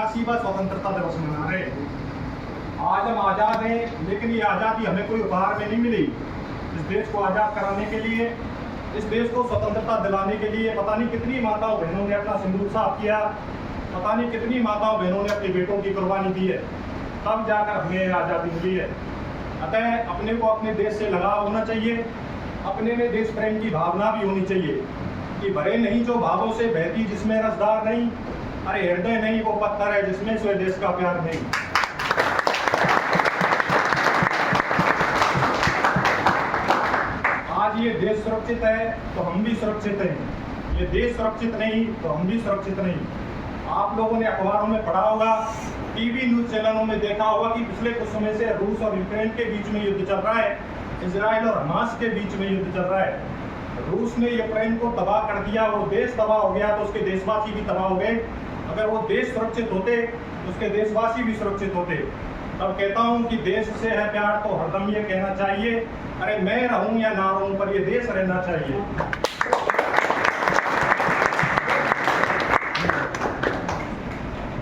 व स्वतंत्रता दिवस मना रहे हैं। आज हम आज़ाद हैं, लेकिन ये आज़ादी हमें कोई उपहार में नहीं मिली। इस देश को आज़ाद कराने के लिए, इस देश को स्वतंत्रता दिलाने के लिए पता नहीं कितनी माताओं बहनों ने अपना सिंदूर साफ किया, पता नहीं कितनी माताओं बहनों ने अपने बेटों की कुर्बानी दी है, तब जाकर हमें आज़ादी मिली है। अतः अपने को अपने देश से लगाव होना चाहिए, अपने में देश प्रेम की भावना भी होनी चाहिए कि भरे नहीं जो भावों से बहती जिसमें रसदार नहीं, अरे हृदय नहीं वो पत्थर है जिसमें स्वयं देश का प्यार नहीं। आज ये देश सुरक्षित है तो हम भी सुरक्षित हैं, ये देश सुरक्षित नहीं तो हम भी सुरक्षित नहीं। आप लोगों ने अखबारों में पढ़ा होगा, टीवी न्यूज चैनलों में देखा होगा कि पिछले कुछ समय से रूस और यूक्रेन के बीच में युद्ध चल रहा है, इजराइल और हमास के बीच में युद्ध चल रहा है। रूस ने यूक्रेन को तबाह कर दिया, वो देश तबाह हो गया तो उसके देशवासी भी तबाह हो गए। अगर वो देश सुरक्षित होते तो उसके देशवासी भी सुरक्षित होते। तब कहता हूँ कि देश से है प्यार तो हरदम ये कहना चाहिए, अरे मैं रहूं या ना रहूं पर ये देश रहना चाहिए।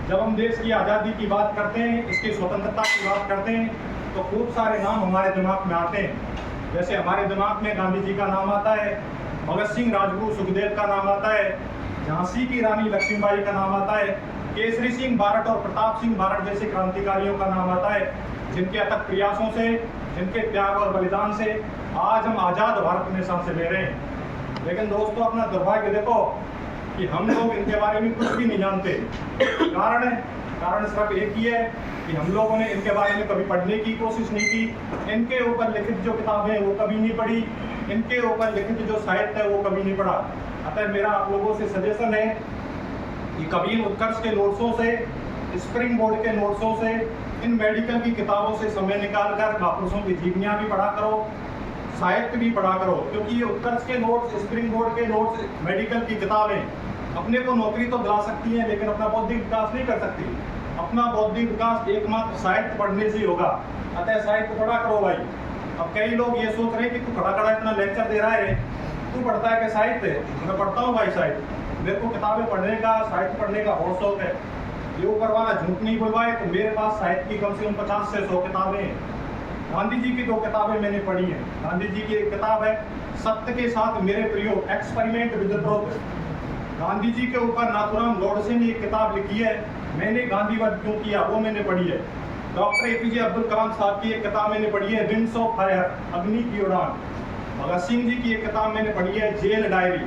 जब हम देश की आज़ादी की बात करते हैं, इसकी स्वतंत्रता की बात करते हैं, तो खूब सारे नाम हमारे दिमाग में आते हैं। जैसे हमारे दिमाग में गांधी जी का नाम आता है, भगत सिंह, राजगुरु सुखदेव का नाम आता है, झांसी की रानी लक्ष्मीबाई का नाम आता है, केसरी सिंह बारट और प्रताप सिंह बारट जैसे क्रांतिकारियों का नाम आता है, जिनके अथक प्रयासों से, जिनके त्याग और बलिदान से आज हम आज़ाद भारत में सांसें ले रहे हैं। लेकिन दोस्तों, अपना दुर्भाग्य देखो कि हम लोग इनके बारे में कुछ भी नहीं जानते। कारण सिर्फ एक ही है कि हम लोगों ने इनके बारे में कभी पढ़ने की कोशिश नहीं की, इनके ऊपर लिखित जो किताबें हैं वो कभी नहीं पढ़ी, इनके ऊपर लिखित जो साहित्य है वो कभी नहीं पढ़ा। अतः मेरा आप लोगों से सजेशन है कि कभी इन उत्कर्ष के नोट्सों से, स्प्रिंग बोर्ड के नोट्सों से, इन मेडिकल की किताबों से समय निकाल कर महापुरुषों की जीवनियाँ भी पढ़ा करो, साहित्य भी पढ़ा करो। क्योंकि ये उत्कर्ष के नोट्स, स्प्रिंग बोर्ड के नोट्स, मेडिकल की किताबें अपने को नौकरी तो दिला सकती हैं, लेकिन अपना बौद्धिक विकास नहीं कर सकती। अपना बौद्धिक विकास एकमात्र साहित्य पढ़ने से ही होगा। अतः साहित्य पढ़ा करो भाई। अब कई लोग ये सोच रहे हैं कि तू खड़ा खड़ा इतना लेक्चर दे रहा है, तू पढ़ता है कि साहित्य? मैं पढ़ता हूँ भाई साहित्य। मेरे को किताबें पढ़ने का, साहित्य पढ़ने का बहुत शौक है। ये ऊपर वाला झूठ नहीं बुलवाए तो मेरे पास साहित्य की कम से कम 50 से 100 किताबें हैं। गांधी जी की 2 किताबें मैंने पढ़ी हैं। गांधी जी की एक किताब है सत्य के साथ मेरे प्रयोग, experiment with the truth. Gandhi ji के ऊपर नाथुराम गोडसे ने एक किताब लिखी है, मैंने गांधीवाद क्यों किया, वो मैंने पढ़ी है। डॉक्टर एपीजे अब्दुल कलाम साहब की एक किताब मैंने पढ़ी है, विंग्स ऑफ फायर, अग्नि की उड़ान। भगत सिंह जी की एक किताब मैंने पढ़ी है, जेल डायरी।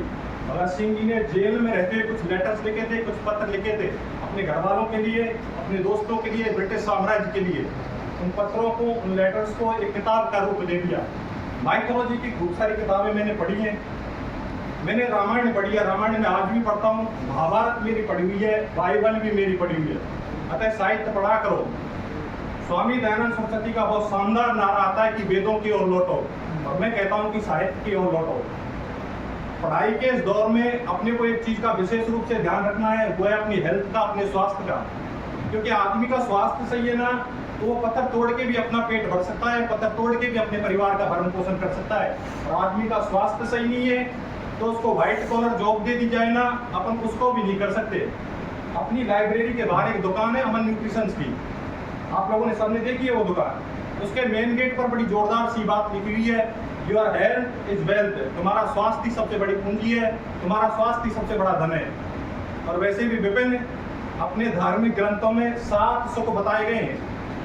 भगत सिंह जी ने जेल में रहते हुए कुछ लेटर्स लिखे थे, कुछ पत्र लिखे थे अपने घर वालों के लिए, अपने दोस्तों के लिए, ब्रिटिश साम्राज्य के लिए। उन पत्रों को, उन लेटर्स को एक किताब का रूप दे दिया। माइथोलॉजी की खूब सारी किताबें मैंने पढ़ी हैं। मैंने रामायण पढ़ी है, रामायण में आज भी पढ़ता हूँ, महाभारत मेरी पढ़ी हुई है, बाइबल भी मेरी पढ़ी हुई है। अतः साहित्य पढ़ा करो। स्वामी दयानंद सरस्वती का बहुत शानदार नारा आता है कि वेदों की ओर लौटो, और मैं कहता हूँ कि साहित्य की ओर लौटो। पढ़ाई के इस दौर में अपने को एक चीज का विशेष रूप से ध्यान रखना है, वो है अपनी हेल्थ का, अपने स्वास्थ्य का। क्योंकि आदमी का स्वास्थ्य सही है ना तो वो पत्थर तोड़ के भी अपना पेट भर सकता है, पत्थर तोड़ के भी अपने परिवार का भरण पोषण कर सकता है। और आदमी का स्वास्थ्य सही नहीं है तो उसको व्हाइट कॉलर जॉब दे दी जाए ना, अपन उसको भी नहीं कर सकते। अपनी लाइब्रेरी के बाहर एक दुकान है अमन न्यूट्रिशंस की, आप लोगों ने सबने देखी है वो दुकान। उसके मेन गेट पर बड़ी जोरदार सी बात लिखी हुई है, योर हेल्थ इज वेल्थ। तुम्हारा स्वास्थ्य सबसे बड़ी पूंजी है, तुम्हारा स्वास्थ्य सबसे बड़ा धन है। और वैसे भी विभिन्न अपने धार्मिक ग्रंथों में 7 सुख बताए गए हैं,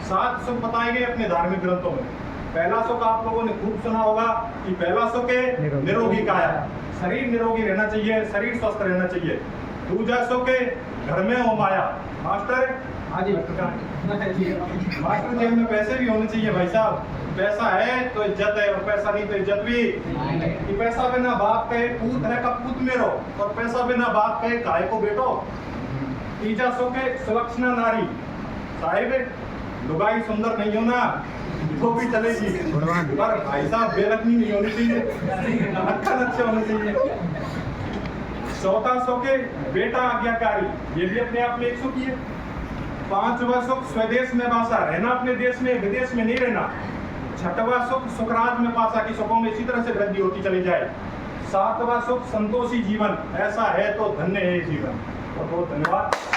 7 सुख बताए गए अपने धार्मिक ग्रंथों में। पहला सुख आप लोगों ने खूब सुना होगा कि पहला सुख है निरोगी काया, शरीर निरोगी रहना चाहिए, शरीर स्वस्थ रहना चाहिए। दूसरा सुख है घर में हो माया। मास्टर मास्टर जेब में पैसे भी होने चाहिए भाई साहब। पैसा है तो इज्जत है, और पैसा नहीं तो इज्जत भी। कि पैसा बिना बाप कहे पूत है कब पूत में रहो, और पैसा बिना बाप कहे काय को बेटो। तीसरा सुख है सुलक्षणा नारी। साहिब लुगाई सुंदर नहीं हो ना तो भी चलेगी, पर भाई साहब बेलखनी नहीं होनी चाहिए, अक्खर अच्छे होने चाहिए। चौथा सुख है बेटा आज्ञाकारी, ये भी अपने आप में एक सुख ही है। 5वां सुख स्वदेश में वासा, रहना अपने देश में, विदेश में नहीं रहना। 6वां सुख सुखराज में पासा, की सुखों में इसी तरह से वृद्धि होती चली जाए। 7वां सुख संतोषी जीवन, ऐसा है तो धन्य है जीवन। बहुत बहुत धन्यवाद।